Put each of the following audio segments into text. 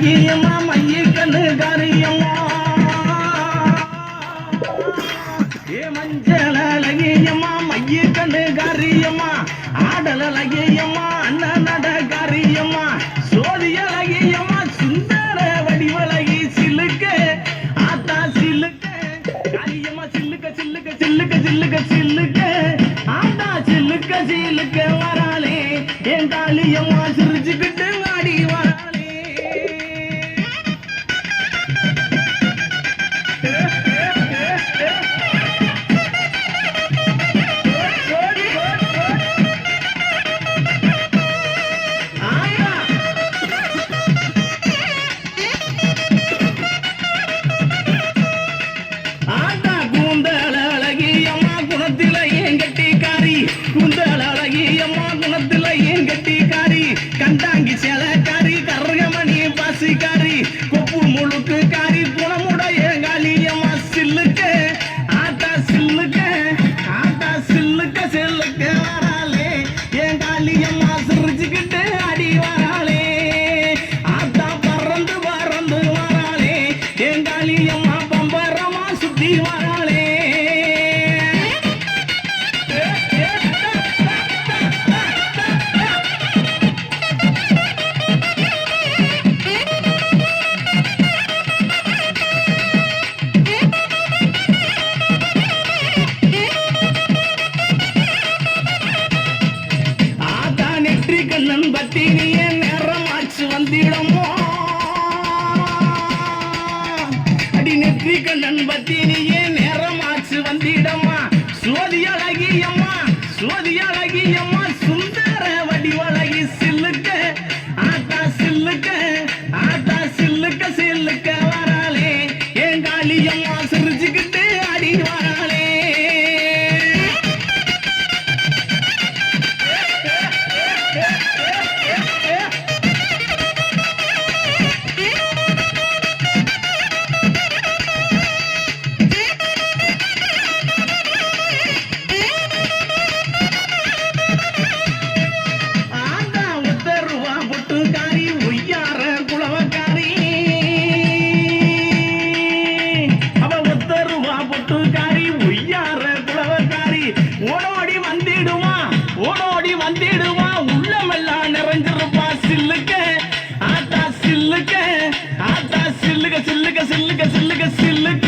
அழகியம்மா மைய கண்ணு காரியம்மா ஏ மஞ்சள் அழகியம்மா மைய கண்ணு காரியம்மா ஆடல் அழகியம்மா அண்ணன் நட காரியம்மா சோதி அழகியம்மா சுந்தர வடிவழகி சிலுக்க ஆத்தா சிலுக்க காரியம்மா சில்லுக்க சில்லுக்க சில்லுக்க சில்லுக்க சில்லுக்க ஆத்தா சில்லுக்க சில்லுக்க வராளே என் காளியம்மா சிரிச்சுக்கிட்டு ஆடி வராளே ஆத்தா கூந்தல் அழகியம்மா குணத்தில ஏன் கட்டிக்காரி கூந்தல் அழகியம்மா குணத்தில ஏன் கட்டிக்காரி கண்டாங்கி சேலக்காரி கரகமணி பாசிக்காரி கொப்பு முழுக்கு காரி குணமுடைய காளியம்மா சில்லுக்க ஆத்தா சில்லுக்க ஆத்தா சில்லுக்க சில்லுக்க வராளே என் காளியம்மா சிரிச்சுக்கிட்டு அடி வராளே ஆத்தா பறந்து பறந்து வராளே என் காளியம்மா பம்பரமா சுத்தி வராளே ஆத்தா நெற்றி கண்ணன் பத்தினிய நேரமாச்சு வந்திடமோ அடி நெற்றி கண்ணன் பத்தினியே நேரமாச்சு வந்திடம்மா சோதி அழகியம்மா சோதி அழகியம்மா சுந்தர வடிவழகி சில்லுக்க ஆத்தா சில்லுக்க ஆத்தா சில்லுக்க சில்லுக்க வராளே என் காளியம்மா சிரிச்சுக்கிட்டு அடி வராளே ஆத்தா உத்தருவா பொட்டுக்காரி ஒய்யார குளவக்காரி அவ உத்தருவா பொட்டுக்காரி ஒய்யார குளவக்காரி ஓடோடி வந்திடுமா ஓடோடி வந்திடுமா உள்ளமெல்லாம் நிறைஞ்சிருப்பா சில்லுக்க ஆத்தா சில்லுக்க ஆத்தா சில்லுக்க சில்லுக்க சில்லுக்க சில்லுக்க சில்லுக்க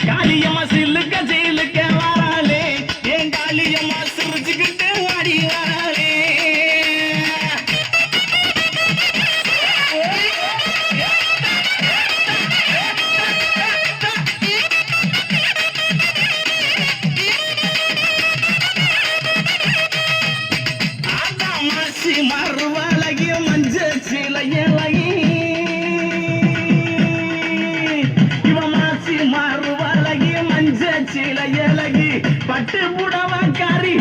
காளியம்மா சில்லுக்க சில்லுக்க வராளே என் காளியம்மா சிரிச்சுக்கிட்டு ஆடி வராளே ஆத்தா மாசி மறுவழகி மஞ்ச சிலையழகி இவ மாசி மறுவழகி மஞ்ச சிலையழகி பட்டு புடவக்காரி